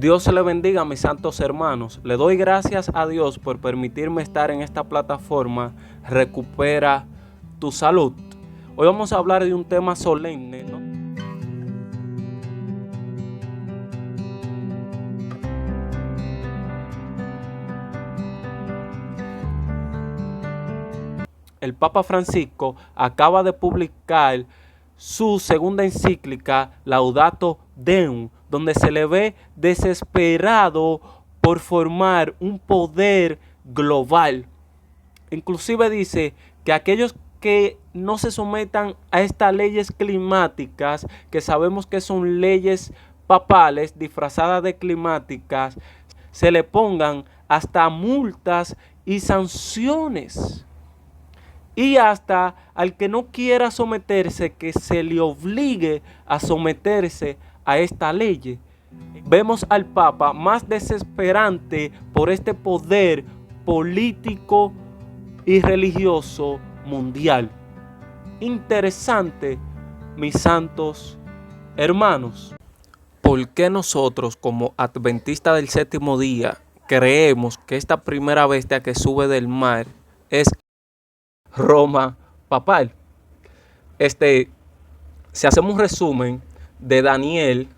Dios le bendiga a mis santos hermanos. Le doy gracias a Dios por permitirme estar en esta plataforma Recupera tu Salud. Hoy vamos a hablar de un tema solemne, ¿no? El Papa Francisco acaba de publicar su segunda encíclica Laudato Deum, donde se le ve desesperado por formar un poder global. Inclusive dice que aquellos que no se sometan a estas leyes climáticas, que sabemos que son leyes papales disfrazadas de climáticas, se le pongan hasta multas y sanciones. Y hasta al que no quiera someterse, que se le obligue a someterse a esta ley. Vemos al Papa más desesperante por este poder político y religioso mundial. Interesante, mis santos hermanos. ¿Por qué nosotros, como adventistas del séptimo día, creemos que esta primera bestia que sube del mar es Roma papal? Si hacemos un resumen de Daniel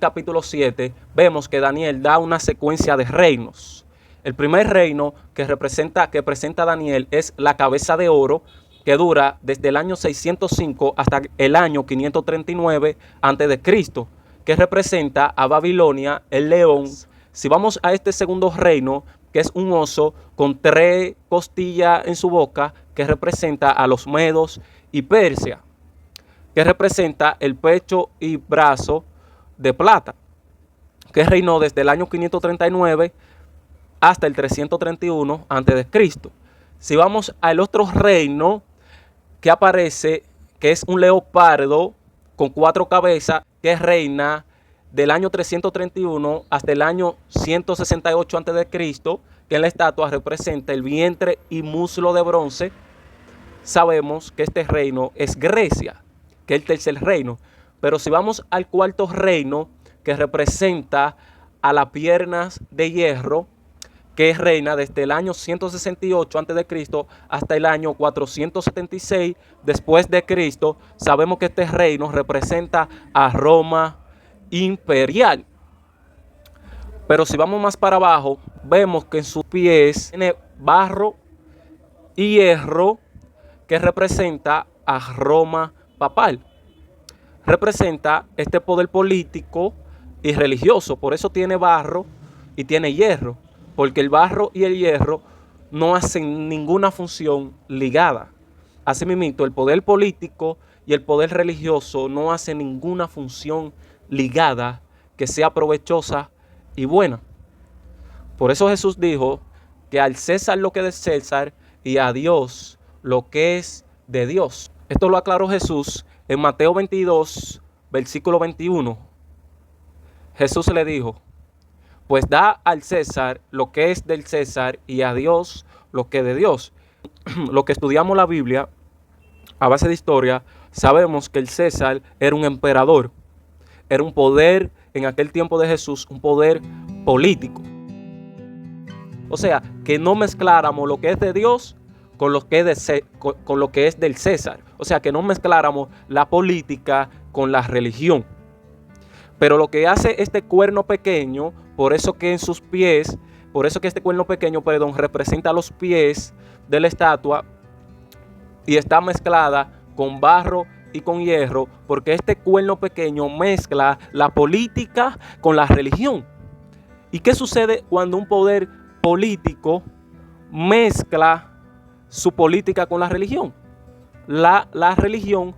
capítulo 7, vemos que Daniel da una secuencia de reinos. El primer reino que presenta Daniel es la cabeza de oro, que dura desde el año 605 hasta el año 539 a.C., que representa a Babilonia, el león. Si vamos a este segundo reino, que es un oso con 3 costillas en su boca, que representa a los medos y Persia, que representa el pecho y brazo de plata, que reinó desde el año 539 hasta el 331 a.C. Si vamos al otro reino que aparece, que es un leopardo con 4 cabezas, que reina del año 331 hasta el año 168 a.C., que en la estatua representa el vientre y muslo de bronce, sabemos que este reino es Grecia, que es el tercer reino. Pero si vamos al cuarto reino, que representa a las piernas de hierro, que reina desde el año 168 a.C. hasta el año 476 después de Cristo, sabemos que este reino representa a Roma imperial. Pero si vamos más para abajo, vemos que en sus pies tiene barro y hierro, que representa a Roma papal. Representa este poder político y religioso. Por eso tiene barro y tiene hierro, porque el barro y el hierro no hacen ninguna función ligada. Asimismo, el poder político y el poder religioso no hacen ninguna función ligada que sea provechosa y buena. Por eso Jesús dijo que al César lo que es de César y a Dios lo que es de Dios. Esto lo aclaró Jesús en Mateo 22, versículo 21. Jesús le dijo: pues da al César lo que es del César y a Dios lo que es de Dios. Lo que estudiamos la Biblia a base de historia, sabemos que el César era un emperador. Era un poder en aquel tiempo de Jesús, un poder político. O sea, que no mezcláramos lo que es de Dios con lo que es del César. O sea, que no mezcláramos la política con la religión. Pero lo que hace este cuerno pequeño, por eso que este cuerno pequeño, representa los pies de la estatua y está mezclada con barro y con hierro, porque este cuerno pequeño mezcla la política con la religión. ¿Y qué sucede cuando un poder político mezcla su política con la religión? La religión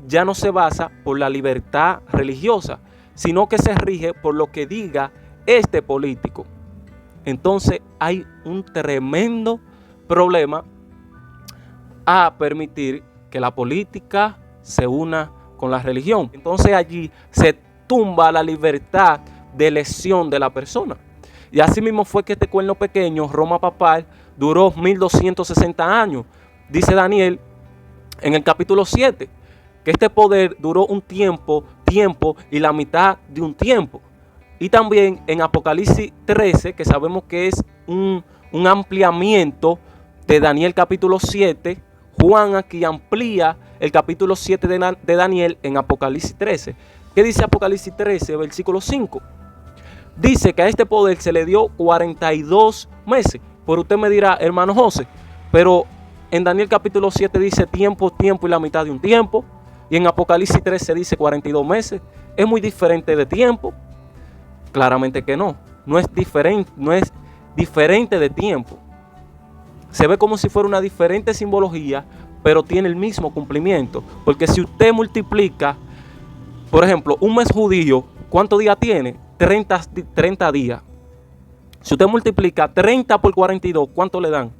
ya no se basa por la libertad religiosa, sino que se rige por lo que diga este político. Entonces hay un tremendo problema a permitir que la política se una con la religión. Entonces allí se tumba la libertad de elección de la persona. Y así mismo fue que este cuerno pequeño, Roma papal, duró 1260 años. Dice Daniel en el capítulo 7, que este poder duró un tiempo y la mitad de un tiempo. Y también en Apocalipsis 13, que sabemos que es un ampliamiento de Daniel capítulo 7, Juan aquí amplía el capítulo 7 de Daniel en Apocalipsis 13. ¿Qué dice Apocalipsis 13, versículo 5? Dice que a este poder se le dio 42 meses. Pero usted me dirá, hermano José, pero en Daniel capítulo 7 dice tiempo y la mitad de un tiempo. Y en Apocalipsis 13 dice 42 meses. ¿Es muy diferente de tiempo? Claramente que no. No es diferente de tiempo. Se ve como si fuera una diferente simbología, pero tiene el mismo cumplimiento. Porque si usted multiplica, por ejemplo, un mes judío, ¿cuántos días tiene? 30 días. Si usted multiplica 30 por 42, ¿cuánto le dan?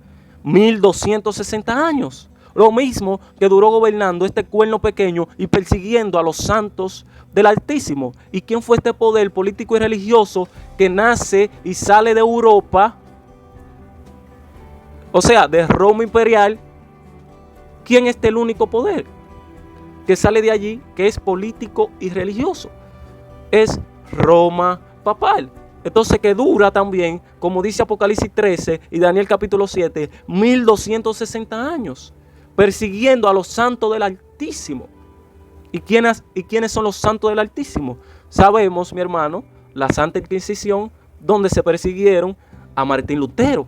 1260 años. Lo mismo que duró gobernando este cuerno pequeño y persiguiendo a los santos del Altísimo. ¿Y quién fue este poder político y religioso que nace y sale de Europa? O sea, de Roma imperial. ¿Quién es el único poder que sale de allí, que es político y religioso? Es Roma papal. Entonces que dura también, como dice Apocalipsis 13 y Daniel capítulo 7, 1260 años, persiguiendo a los santos del Altísimo. ¿Y quiénes son los santos del Altísimo? Sabemos, mi hermano, la Santa Inquisición, donde se persiguieron a Martín Lutero,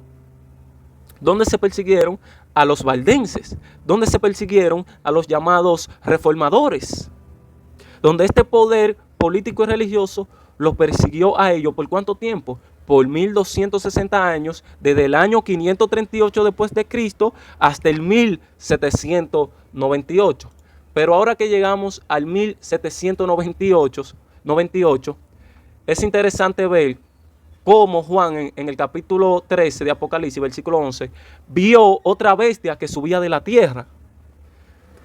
donde se persiguieron a los valdenses, donde se persiguieron a los llamados reformadores, donde este poder político y religioso los persiguió a ellos. ¿Por cuánto tiempo? Por 1260 años, desde el año 538 después de Cristo hasta el 1798. Pero ahora que llegamos al 1798, es interesante ver cómo Juan en el capítulo 13 de Apocalipsis, versículo 11, vio otra bestia que subía de la tierra.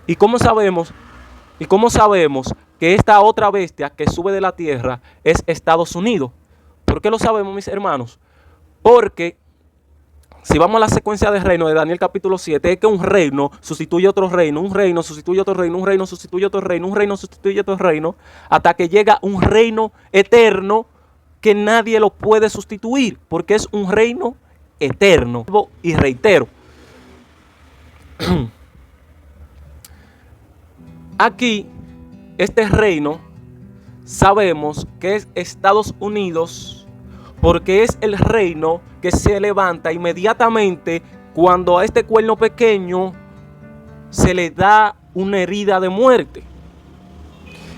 ¿Y cómo sabemos que esta otra bestia que sube de la tierra es Estados Unidos? ¿Por qué lo sabemos, mis hermanos? Porque si vamos a la secuencia de reino de Daniel capítulo 7, es que un reino sustituye otro reino, un reino sustituye otro reino, un reino sustituye otro reino, un reino sustituye otro reino, hasta que llega un reino eterno que nadie lo puede sustituir, porque es un reino eterno. Y reitero, aquí este reino sabemos que es Estados Unidos, porque es el reino que se levanta inmediatamente cuando a este cuerno pequeño se le da una herida de muerte.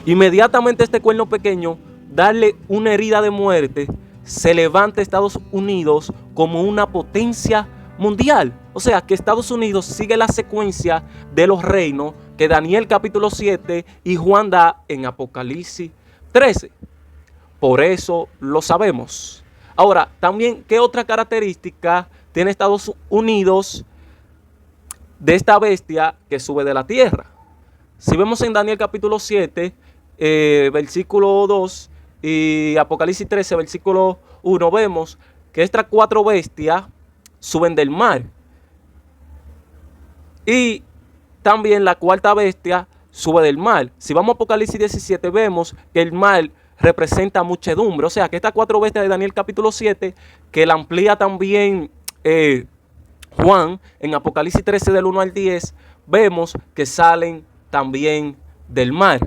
Inmediatamente este cuerno pequeño darle una herida de muerte, se levanta Estados Unidos como una potencia mundial. O sea que Estados Unidos sigue la secuencia de los reinos que Daniel capítulo 7 y Juan da en Apocalipsis 13. Por eso lo sabemos. Ahora, también, ¿qué otra característica tiene Estados Unidos de esta bestia que sube de la tierra? Si vemos en Daniel capítulo 7, versículo 2 y Apocalipsis 13, versículo 1, vemos que estas 4 bestias suben del mar. Y también la cuarta bestia sube del mar. Si vamos a Apocalipsis 17, vemos que el mar representa muchedumbre. O sea que estas 4 bestias de Daniel capítulo 7, que la amplía también Juan en Apocalipsis 13 del 1 al 10, vemos que salen también del mar.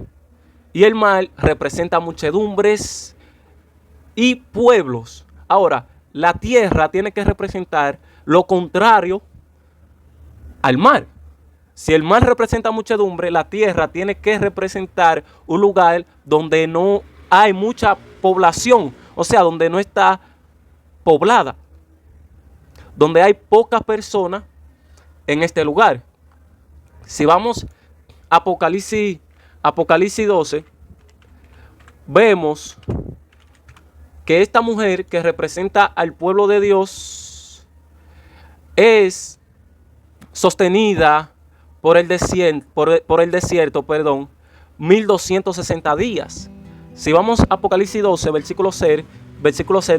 Y el mar representa muchedumbres y pueblos. Ahora, la tierra tiene que representar lo contrario al mar. Si el mar representa muchedumbre, la tierra tiene que representar un lugar donde no hay mucha población, o sea, donde no está poblada, donde hay pocas personas en este lugar. Si vamos a Apocalipsis 12, vemos que esta mujer que representa al pueblo de Dios es sostenida por el desierto, 1260 días. Si vamos a Apocalipsis 12, versículo 6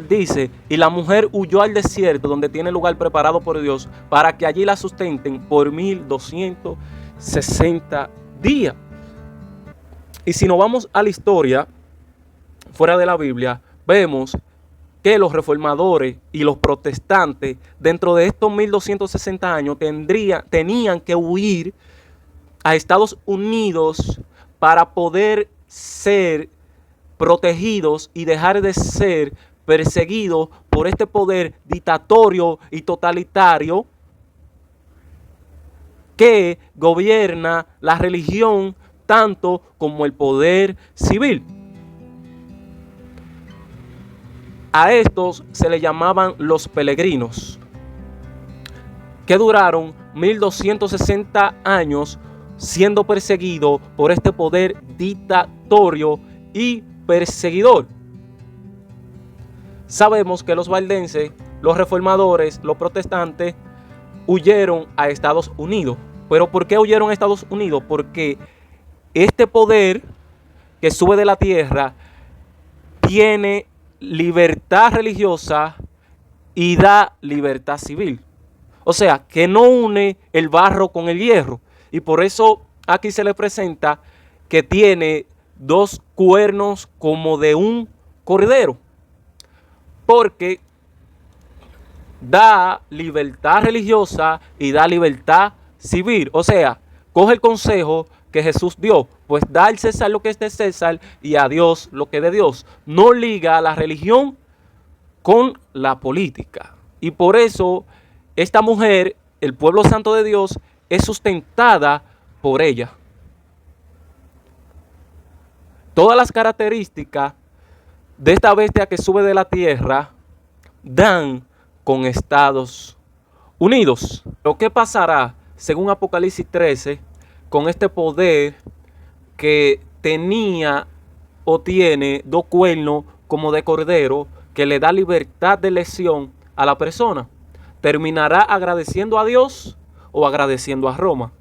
dice: y la mujer huyó al desierto, donde tiene lugar preparado por Dios, para que allí la sustenten por 1260 días. Y si nos vamos a la historia fuera de la Biblia, vemos que los reformadores y los protestantes dentro de estos 1260 años tenían que huir a Estados Unidos para poder ser protegidos y dejar de ser perseguidos por este poder dictatorio y totalitario que gobierna la religión tanto como el poder civil. A estos se les llamaban los peregrinos, que duraron 1260 años siendo perseguidos por este poder dictatorio y perseguidor. Sabemos que los valdenses, los reformadores, los protestantes huyeron a Estados Unidos. ¿Pero por qué huyeron a Estados Unidos? Porque este poder que sube de la tierra tiene libertad religiosa y da libertad civil. O sea, que no une el barro con el hierro. Y por eso aquí se le presenta que tiene dos cuernos como de un cordero. Porque da libertad religiosa y da libertad civil. O sea, coge el consejo que Jesús dio, pues da al César lo que es de César y a Dios lo que es de Dios. No liga la religión con la política. Y por eso esta mujer, el pueblo santo de Dios, es sustentada por ella. Todas las características de esta bestia que sube de la tierra dan con Estados Unidos. Lo que pasará, según Apocalipsis 13, con este poder que tenía o tiene dos cuernos como de cordero, que le da libertad de elección a la persona. ¿Terminará agradeciendo a Dios o agradeciendo a Roma?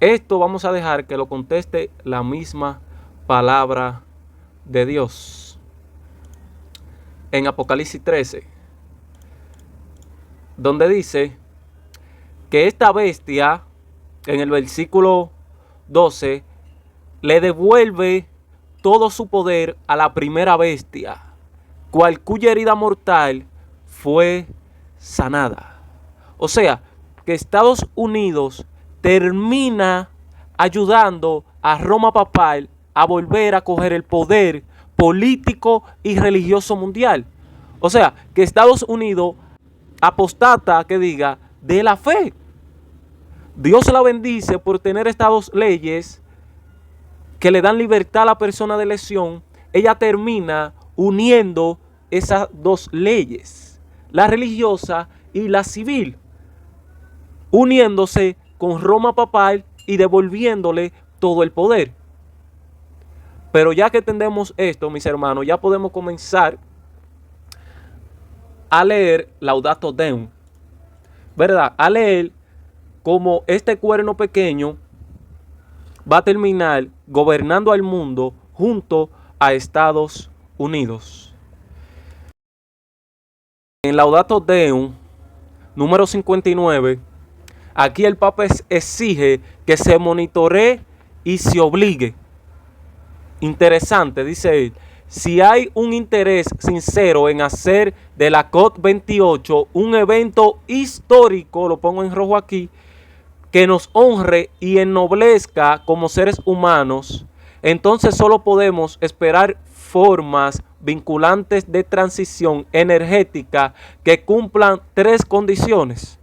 Esto vamos a dejar que lo conteste la misma palabra de Dios. En Apocalipsis 13, donde dice que esta bestia, en el versículo 12, le devuelve todo su poder a la primera bestia, cuya herida mortal fue sanada. O sea, que Estados Unidos termina ayudando a Roma papal a volver a coger el poder político y religioso mundial. O sea, que Estados Unidos apostata, que diga, de la fe. Dios la bendice por tener estas leyes que le dan libertad a la persona de elección. Ella termina uniendo esas dos leyes, la religiosa y la civil, uniéndose con Roma papal y devolviéndole todo el poder. Pero ya que entendemos esto, mis hermanos, ya podemos comenzar a leer Laudato Deum, ¿verdad? A leer cómo este cuerno pequeño va a terminar gobernando al mundo junto a Estados Unidos. En Laudato Deum, número 59, aquí el Papa exige que se monitoree y se obligue. Interesante, dice él. Si hay un interés sincero en hacer de la COP28 un evento histórico, lo pongo en rojo aquí, que nos honre y ennoblezca como seres humanos, entonces solo podemos esperar formas vinculantes de transición energética que cumplan tres condiciones.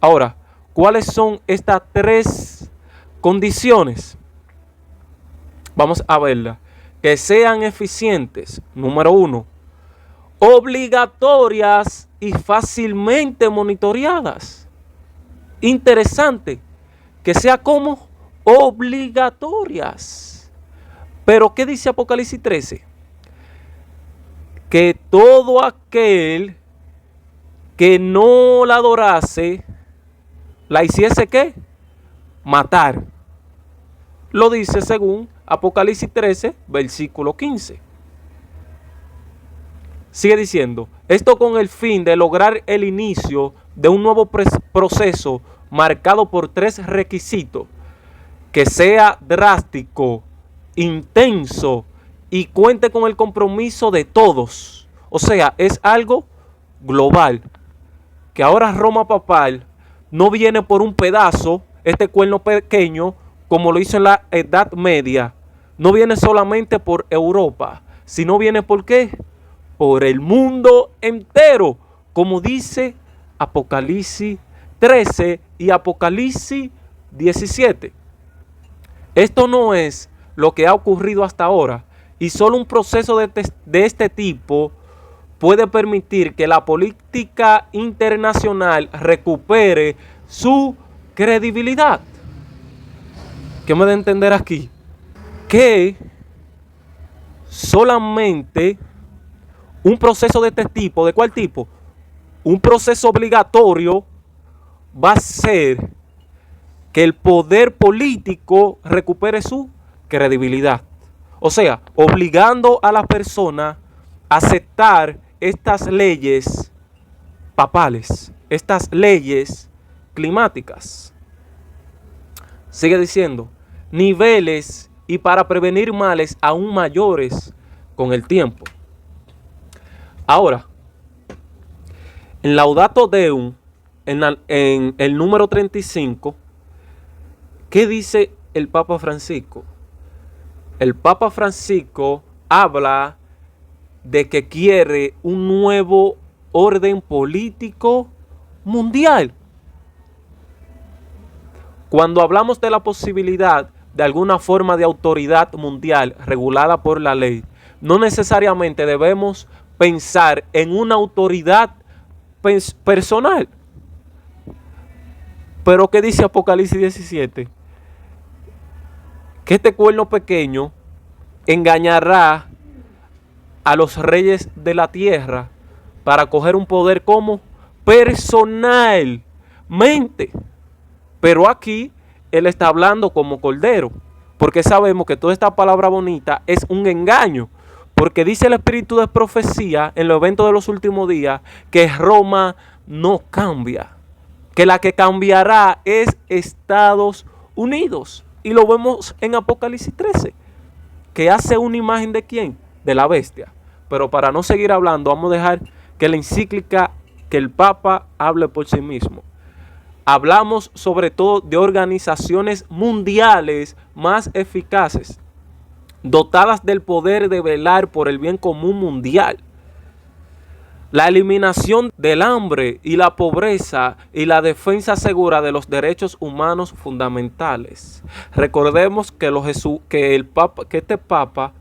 Ahora, ¿cuáles son estas tres condiciones? Vamos a verla. Que sean eficientes, número 1. Obligatorias y fácilmente monitoreadas. Interesante. Que sea como obligatorias. Pero ¿qué dice Apocalipsis 13? Que todo aquel que no la adorase, la hiciese ¿qué? Matar. Lo dice según Apocalipsis 13, versículo 15. Sigue diciendo, esto con el fin de lograr el inicio de un nuevo proceso marcado por tres requisitos: que sea drástico, intenso y cuente con el compromiso de todos. O sea, es algo global. Que ahora Roma papal no viene por un pedazo, este cuerno pequeño, como lo hizo en la Edad Media. No viene solamente por Europa, sino viene ¿por qué? Por el mundo entero, como dice Apocalipsis 13 y Apocalipsis 17. Esto no es lo que ha ocurrido hasta ahora, y solo un proceso de este tipo puede permitir que la política internacional recupere su credibilidad. ¿Qué me da a entender aquí? Que solamente un proceso de este tipo, ¿de cuál tipo? Un proceso obligatorio va a ser que el poder político recupere su credibilidad. O sea, obligando a la persona a aceptar estas leyes papales, estas leyes climáticas. Sigue diciendo, niveles y para prevenir males aún mayores con el tiempo. Ahora, en Laudato Deum, en el número 35, ¿qué dice el Papa Francisco? El Papa Francisco habla de que quiere un nuevo orden político mundial. Cuando hablamos de la posibilidad de alguna forma de autoridad mundial regulada por la ley, no necesariamente debemos pensar en una autoridad personal. Pero ¿qué dice Apocalipsis 17? Que este cuerno pequeño engañará a los reyes de la tierra para coger un poder como personalmente. Pero aquí él está hablando como cordero, porque sabemos que toda esta palabra bonita es un engaño, porque dice el espíritu de profecía en los eventos de los últimos días que Roma no cambia, que la que cambiará es Estados Unidos. Y lo vemos en Apocalipsis 13, que hace una imagen ¿de quién? De la bestia. Pero para no seguir hablando, vamos a dejar que la encíclica, que el Papa hable por sí mismo. Hablamos sobre todo de organizaciones mundiales más eficaces, dotadas del poder de velar por el bien común mundial. La eliminación del hambre y la pobreza y la defensa segura de los derechos humanos fundamentales. Recordemos que, este Papa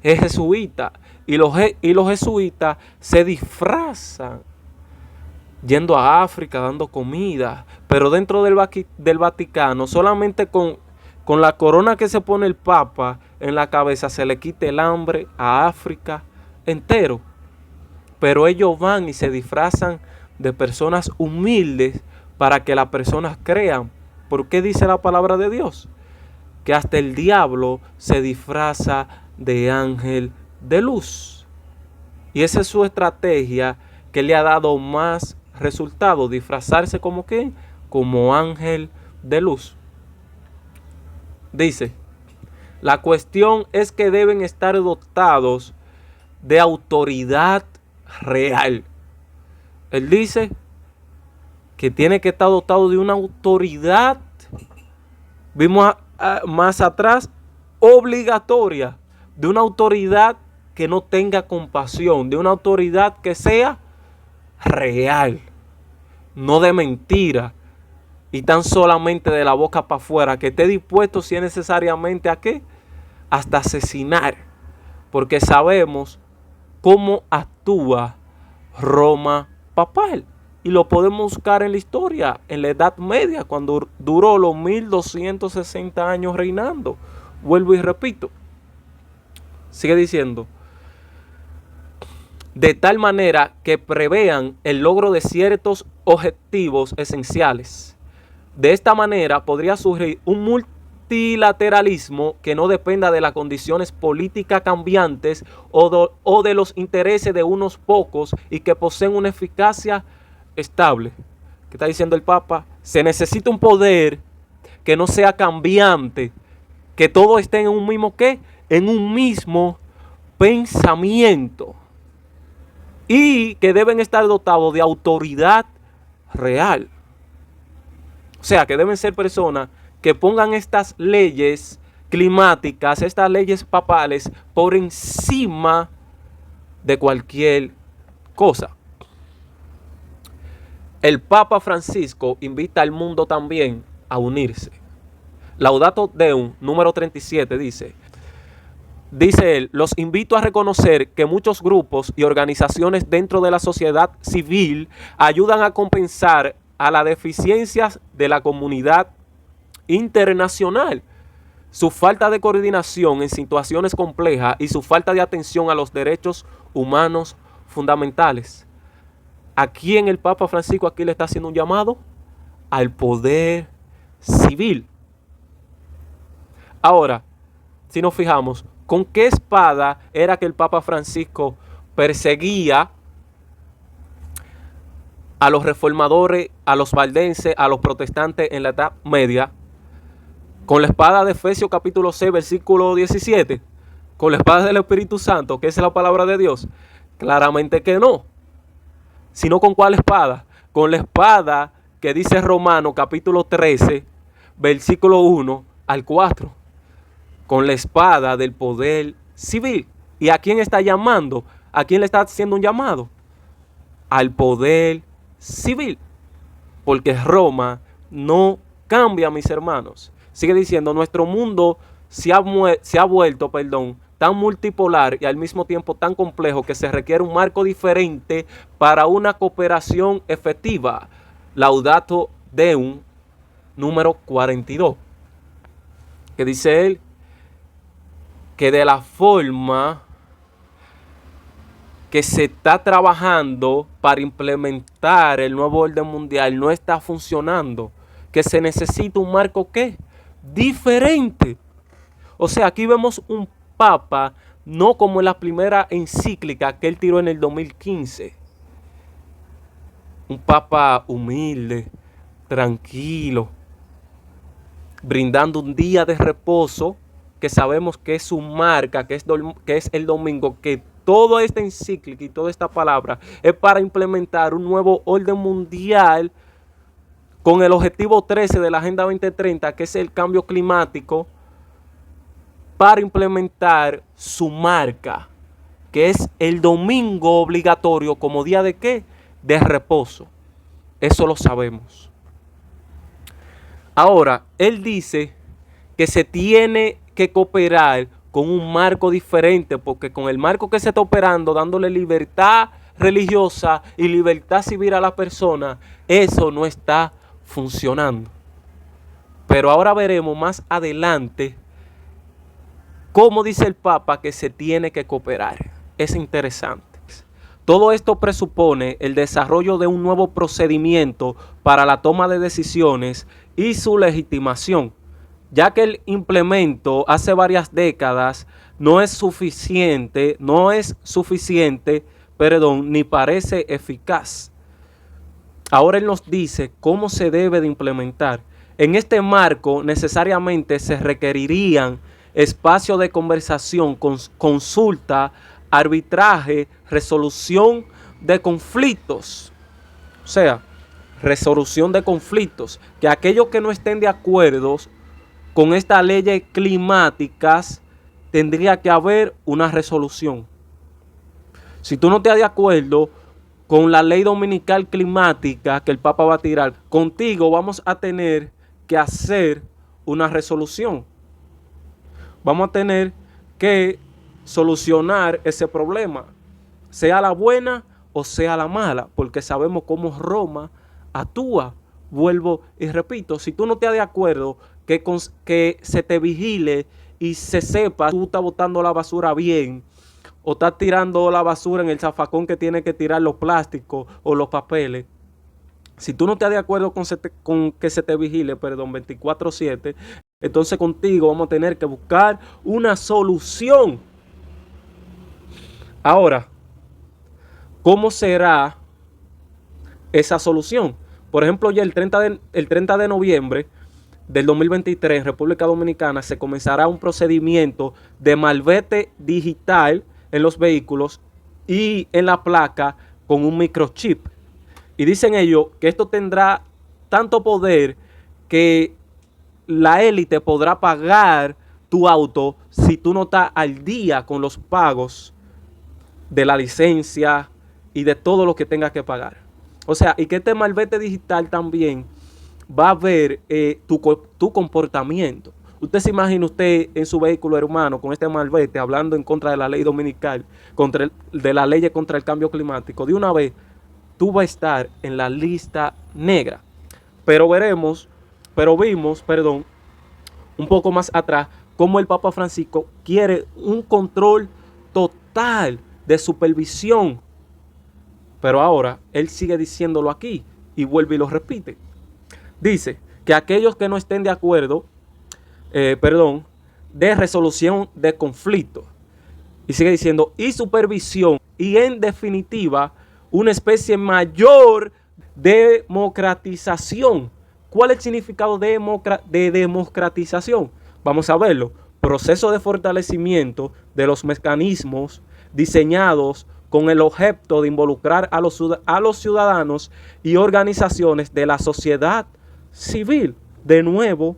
es jesuita y los jesuitas se disfrazan yendo a África, dando comida, pero dentro del Vaticano, solamente con la corona que se pone el Papa en la cabeza, se le quita el hambre a África entero. Pero ellos van y se disfrazan de personas humildes para que las personas crean. ¿Por qué dice la palabra de Dios? Que hasta el diablo se disfraza de ángel de luz. Y esa es su estrategia que le ha dado más resultado, disfrazarse como ¿qué? Como ángel de luz. Dice, la cuestión es que deben estar dotados de autoridad real. Él dice que tiene que estar dotado de una autoridad, vimos más atrás, obligatoria, de una autoridad que no tenga compasión, de una autoridad que sea real, no de mentira y tan solamente de la boca para afuera, que esté dispuesto si es necesariamente a qué, hasta asesinar, porque sabemos cómo actúa Roma papal y lo podemos buscar en la historia, en la Edad Media, cuando duró los 1260 años reinando. Vuelvo y repito, sigue diciendo, de tal manera que prevean el logro de ciertos objetivos esenciales. De esta manera podría surgir un multilateralismo que no dependa de las condiciones políticas cambiantes o de los intereses de unos pocos y que poseen una eficacia estable. ¿Qué está diciendo el Papa? Se necesita un poder que no sea cambiante, que todo esté en un mismo ¿qué? En un mismo pensamiento y que deben estar dotados de autoridad real. O sea, que deben ser personas que pongan estas leyes climáticas, estas leyes papales, por encima de cualquier cosa. El Papa Francisco invita al mundo también a unirse. Laudato Deum, número 37, dice él, los invito a reconocer que muchos grupos y organizaciones dentro de la sociedad civil ayudan a compensar a las deficiencias de la comunidad internacional, su falta de coordinación en situaciones complejas y su falta de atención a los derechos humanos fundamentales. ¿A quién el Papa Francisco aquí le está haciendo un llamado? Al poder civil. Ahora, si nos fijamos, ¿con qué espada era que el Papa Francisco perseguía a los reformadores, a los valdenses, a los protestantes en la Edad Media? ¿Con la espada de Efesios capítulo 6, versículo 17? ¿Con la espada del Espíritu Santo, que es la palabra de Dios? Claramente que no. ¿Sino con cuál espada? Con la espada que dice Romanos capítulo 13, versículo 1 al 4. Con la espada del poder civil. ¿Y a quién está llamando? ¿A quién le está haciendo un llamado? Al poder civil. Porque Roma no cambia, mis hermanos. Sigue diciendo, nuestro mundo se ha vuelto tan multipolar y al mismo tiempo tan complejo que se requiere un marco diferente para una cooperación efectiva. Laudato Deum, número 42. Que dice él, que de la forma que se está trabajando para implementar el nuevo orden mundial no está funcionando, que se necesita un marco ¿qué? Diferente. O sea, aquí vemos un papa no como en la primera encíclica que él tiró en el 2015. Un papa humilde, tranquilo, brindando un día de reposo que sabemos que es su marca, que es el domingo, que toda esta encíclica y toda esta palabra es para implementar un nuevo orden mundial con el objetivo 13 de la Agenda 2030, que es el cambio climático, para implementar su marca, que es el domingo obligatorio como día de ¿qué? De reposo. Eso lo sabemos. Ahora, él dice que se tiene que cooperar con un marco diferente, porque con el marco que se está operando, dándole libertad religiosa y libertad civil a la persona, eso no está funcionando. Pero ahora veremos más adelante cómo dice el Papa que se tiene que cooperar. Es interesante. Todo esto presupone el desarrollo de un nuevo procedimiento para la toma de decisiones y su legitimación, ya que el implemento hace varias décadas no es suficiente, ni parece eficaz. Ahora él nos dice cómo se debe de implementar. En este marco necesariamente se requerirían espacios de conversación, consulta, arbitraje, resolución de conflictos. O sea, resolución de conflictos. Que aquellos que no estén de acuerdo con estas leyes climáticas, tendría que haber una resolución. Si tú no estás de acuerdo con la ley dominical climática que el Papa va a tirar, contigo vamos a tener que hacer una resolución. Vamos a tener que solucionar ese problema, sea la buena o sea la mala, porque sabemos cómo Roma actúa. Vuelvo y repito, si tú no estás de acuerdo que se te vigile y se sepa tú estás botando la basura bien o estás tirando la basura en el zafacón que tiene que tirar los plásticos o los papeles, si tú no estás de acuerdo con que se te vigile, 24/7, entonces contigo vamos a tener que buscar una solución. Ahora, ¿cómo será esa solución? Por ejemplo, ya el 30 de noviembre del 2023 en República Dominicana se comenzará un procedimiento de malvete digital en los vehículos y en la placa con un microchip. Y dicen ellos que esto tendrá tanto poder que la élite podrá pagar tu auto si tú no estás al día con los pagos de la licencia y de todo lo que tengas que pagar. O sea, y que este malvete digital también va a ver tu comportamiento. Usted se imagina usted en su vehículo, hermano, con este malvete hablando en contra de la ley dominical, de la ley contra el cambio climático. De una vez, tú vas a estar en la lista negra. Pero vimos, un poco más atrás, cómo el Papa Francisco quiere un control total de supervisión. Pero ahora, él sigue diciéndolo aquí y vuelve y lo repite. Dice que aquellos que no estén de acuerdo, de resolución de conflictos. Y sigue diciendo, y supervisión, y en definitiva, una especie mayor de democratización. ¿Cuál es el significado de democratización? Vamos a verlo. Proceso de fortalecimiento de los mecanismos diseñados con el objeto de involucrar a los ciudadanos y organizaciones de la sociedad civil. De nuevo,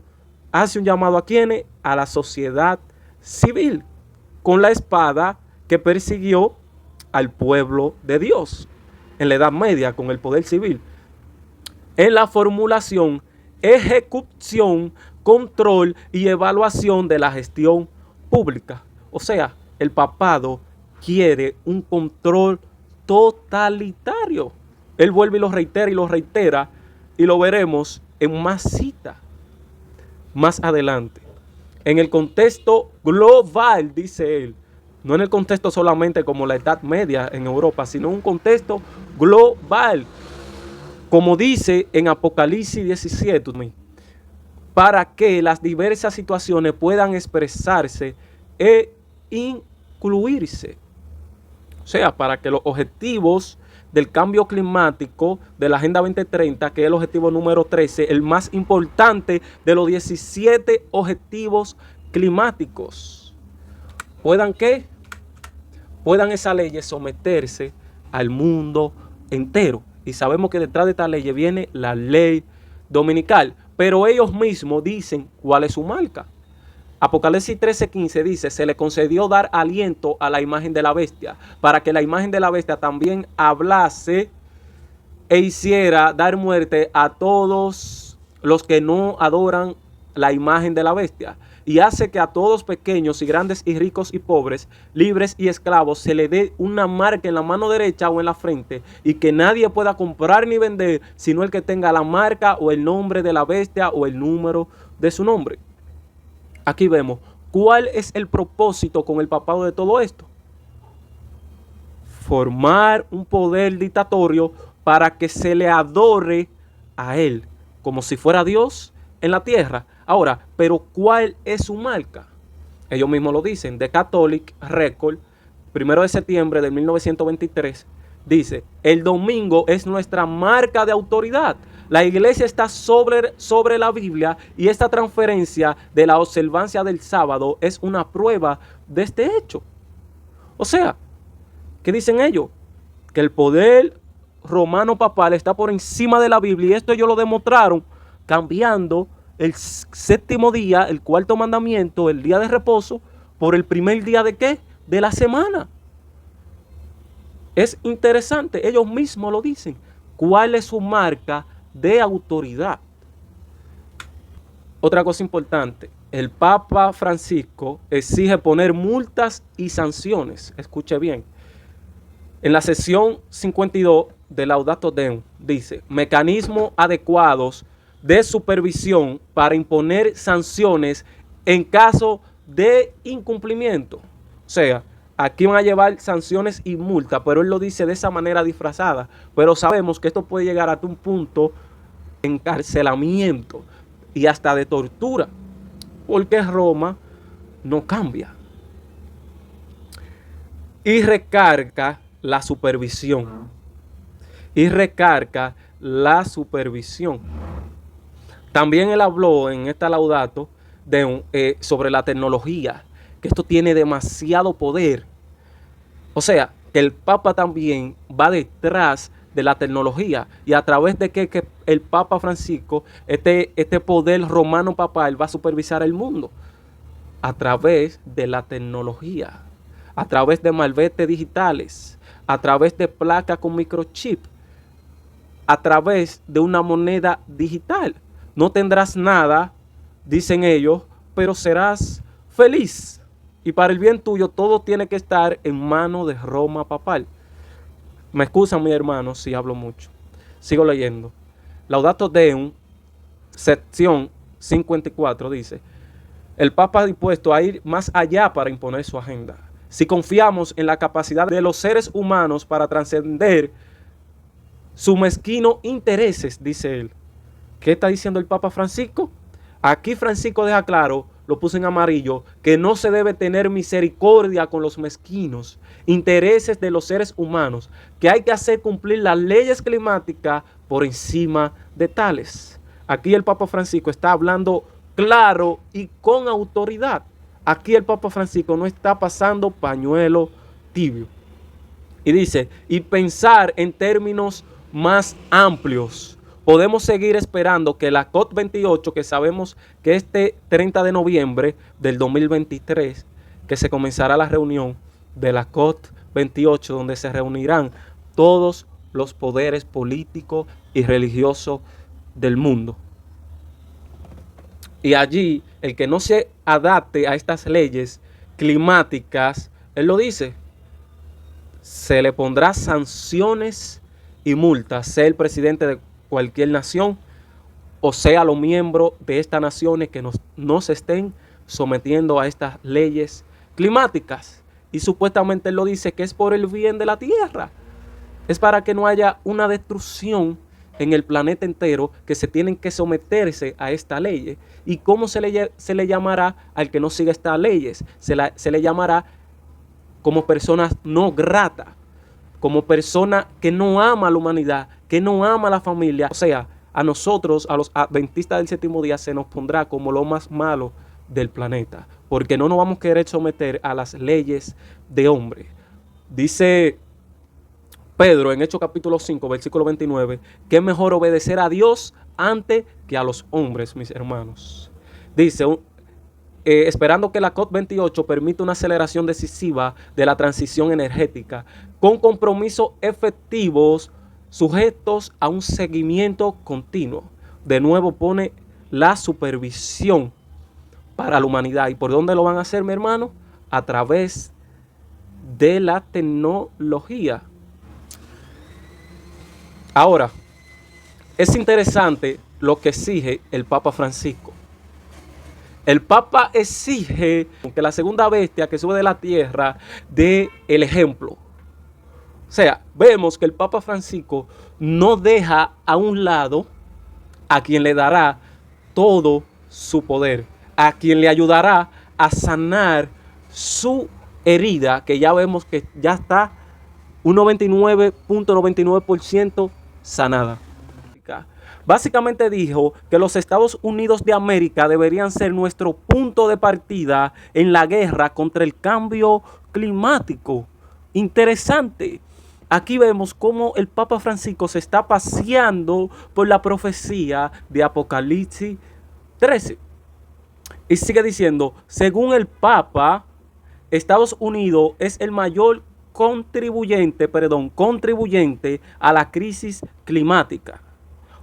hace un llamado a quienes, a la sociedad civil, con la espada que persiguió al pueblo de Dios en la Edad Media con el poder civil. En la formulación, ejecución, control y evaluación de la gestión pública. O sea, el papado quiere un control totalitario. Él vuelve y lo reitera y lo veremos en más citas más adelante. En el contexto global, dice él, no en el contexto solamente como la Edad Media en Europa, sino un contexto global, como dice en Apocalipsis 17, para que las diversas situaciones puedan expresarse e incluirse. O sea, para que los objetivos del cambio climático de la Agenda 2030, que es el objetivo número 13, el más importante de los 17 objetivos climáticos, puedan esas leyes someterse al mundo entero. Y sabemos que detrás de esta ley viene la ley dominical, pero ellos mismos dicen cuál es su marca. Apocalipsis 13:15 dice, se le concedió dar aliento a la imagen de la bestia, para que la imagen de la bestia también hablase e hiciera dar muerte a todos los que no adoran la imagen de la bestia. Y hace que a todos pequeños y grandes y ricos y pobres, libres y esclavos, se le dé una marca en la mano derecha o en la frente, y que nadie pueda comprar ni vender, sino el que tenga la marca o el nombre de la bestia o el número de su nombre. Aquí vemos cuál es el propósito con el papado de todo esto. Formar un poder dictatorio para que se le adore a él, como si fuera Dios en la tierra. Ahora, pero ¿cuál es su marca? Ellos mismos lo dicen. The Catholic Record, 1 de septiembre de 1923, dice, el domingo es nuestra marca de autoridad. La iglesia está sobre la Biblia, y esta transferencia de la observancia del sábado es una prueba de este hecho. O sea, ¿qué dicen ellos? Que el poder romano papal está por encima de la Biblia, y esto ellos lo demostraron cambiando el séptimo día, el cuarto mandamiento, el día de reposo, por el primer día de ¿qué? De la semana. Es interesante, ellos mismos lo dicen. ¿Cuál es su marca de autoridad? Otra cosa importante, el Papa Francisco exige poner multas y sanciones. Escuche bien. En la sección 52 de Laudato Deum dice, mecanismos adecuados de supervisión para imponer sanciones en caso de incumplimiento. O sea, aquí van a llevar sanciones y multas, pero él lo dice de esa manera disfrazada. Pero sabemos que esto puede llegar hasta un punto de encarcelamiento y hasta de tortura, porque Roma no cambia. Y recarga la supervisión. También él habló en esta Laudato sobre la tecnología, que esto tiene demasiado poder O sea, que el Papa también va detrás de la tecnología y a través de que el Papa Francisco, este poder romano papal va a supervisar el mundo a través de la tecnología, a través de malvetes digitales, a través de placas con microchip, a través de una moneda digital. No tendrás nada, dicen ellos, pero serás feliz. Y para el bien tuyo todo tiene que estar en manos de Roma papal. Me excusan mis hermanos si hablo mucho. Sigo leyendo. Laudato Deum, sección 54, dice: el Papa ha dispuesto a ir más allá para imponer su agenda. Si confiamos en la capacidad de los seres humanos para trascender sus mezquinos intereses, dice él. ¿Qué está diciendo el Papa Francisco? Aquí Francisco deja claro, lo puse en amarillo, que no se debe tener misericordia con los mezquinos intereses de los seres humanos, que hay que hacer cumplir las leyes climáticas por encima de tales. Aquí el Papa Francisco está hablando claro y con autoridad. Aquí el Papa Francisco no está pasando pañuelo tibio. Y dice, y pensar en términos más amplios. Podemos seguir esperando que la COP28, que sabemos que este 30 de noviembre del 2023, que se comenzará la reunión de la COP28, donde se reunirán todos los poderes políticos y religiosos del mundo. Y allí, el que no se adapte a estas leyes climáticas, él lo dice, se le pondrá sanciones y multas, sea el presidente de cualquier nación o sea los miembros de estas naciones que no se estén sometiendo a estas leyes climáticas. Y supuestamente él lo dice que es por el bien de la tierra. Es para que no haya una destrucción en el planeta entero, que se tienen que someterse a estas leyes. ¿Y cómo se le llamará al que no siga estas leyes? Se le llamará como personas no gratas, como persona que no ama a la humanidad, que no ama a la familia. O sea, a nosotros, a los adventistas del séptimo día, se nos pondrá como lo más malo del planeta, porque no nos vamos a querer someter a las leyes de hombre. Dice Pedro en Hechos capítulo 5, versículo 29, que es mejor obedecer a Dios antes que a los hombres, mis hermanos. Dice, esperando que la COP28 permita una aceleración decisiva de la transición energética, con compromisos efectivos sujetos a un seguimiento continuo. De nuevo pone la supervisión para la humanidad. ¿Y por dónde lo van a hacer, mi hermano? A través de la tecnología. Ahora, es interesante lo que exige el Papa Francisco. El Papa exige que la segunda bestia que sube de la tierra dé el ejemplo. O sea, vemos que el Papa Francisco no deja a un lado a quien le dará todo su poder, a quien le ayudará a sanar su herida, que ya vemos que ya está un 99.99% sanada. Básicamente dijo que los Estados Unidos de América deberían ser nuestro punto de partida en la guerra contra el cambio climático. Interesante. Aquí vemos cómo el Papa Francisco se está paseando por la profecía de Apocalipsis 13. Y sigue diciendo, según el Papa, Estados Unidos es el mayor contribuyente a la crisis climática,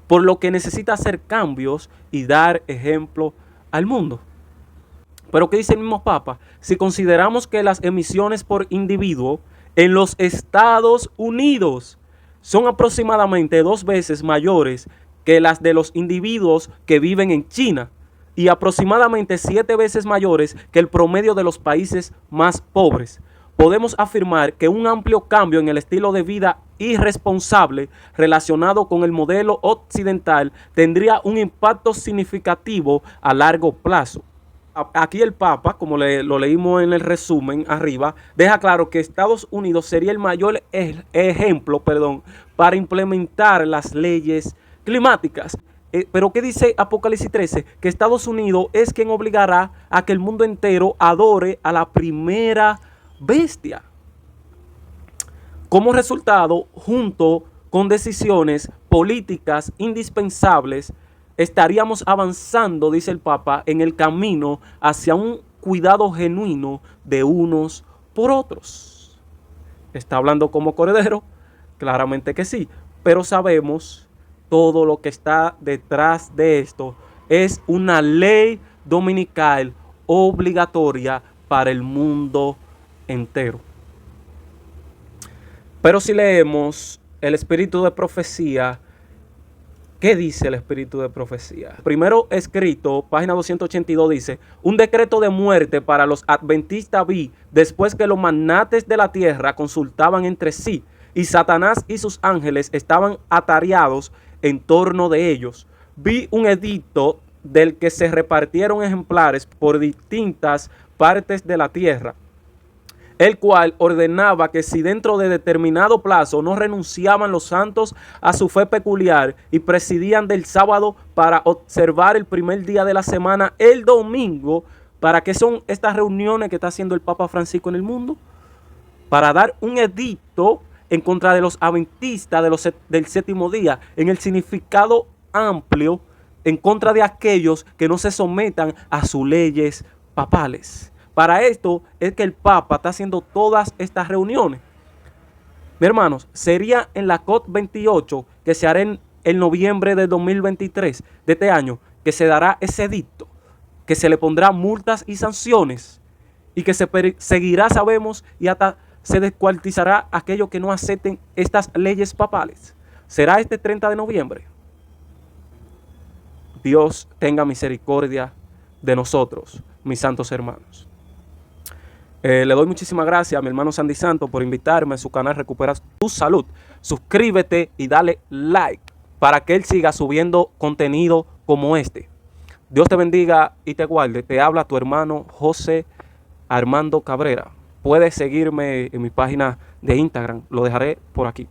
por lo que necesita hacer cambios y dar ejemplo al mundo. Pero ¿qué dice el mismo Papa? Si consideramos que las emisiones por individuo en los Estados Unidos son aproximadamente 2 veces mayores que las de los individuos que viven en China y aproximadamente 7 veces mayores que el promedio de los países más pobres, podemos afirmar que un amplio cambio en el estilo de vida irresponsable relacionado con el modelo occidental tendría un impacto significativo a largo plazo. Aquí el Papa, como lo leímos en el resumen arriba, deja claro que Estados Unidos sería el mayor ejemplo para implementar las leyes climáticas. Pero ¿qué dice Apocalipsis 13? Que Estados Unidos es quien obligará a que el mundo entero adore a la primera bestia. Como resultado, junto con decisiones políticas indispensables, estaríamos avanzando, dice el Papa, en el camino hacia un cuidado genuino de unos por otros. ¿Está hablando como Cordero? Claramente que sí, pero sabemos todo lo que está detrás de esto es una ley dominical obligatoria para el mundo entero. Pero si leemos el espíritu de profecía, ¿qué dice el espíritu de profecía? Primero escrito, página 282 dice: un decreto de muerte para los adventistas vi después que los magnates de la tierra consultaban entre sí y Satanás y sus ángeles estaban atareados en torno de ellos. Vi un edicto del que se repartieron ejemplares por distintas partes de la tierra, el cual ordenaba que si dentro de determinado plazo no renunciaban los santos a su fe peculiar y presidían del sábado para observar el primer día de la semana, el domingo. ¿Para qué son estas reuniones que está haciendo el Papa Francisco en el mundo? Para dar un edicto en contra de los adventistas del séptimo día, en el significado amplio, en contra de aquellos que no se sometan a sus leyes papales. Para esto es que el Papa está haciendo todas estas reuniones. Mis hermanos, sería en la COP28 que se hará en noviembre de 2023 de este año, que se dará ese edicto, que se le pondrá multas y sanciones y que se perseguirá, sabemos, y hasta se descuartizará a aquellos que no acepten estas leyes papales. ¿Será este 30 de noviembre? Dios tenga misericordia de nosotros, mis santos hermanos. Le doy muchísimas gracias a mi hermano Sandy Santos por invitarme a su canal Recupera tu Salud. Suscríbete y dale like para que él siga subiendo contenido como este. Dios te bendiga y te guarde. Te habla tu hermano José Armando Cabrera. Puedes seguirme en mi página de Instagram. Lo dejaré por aquí.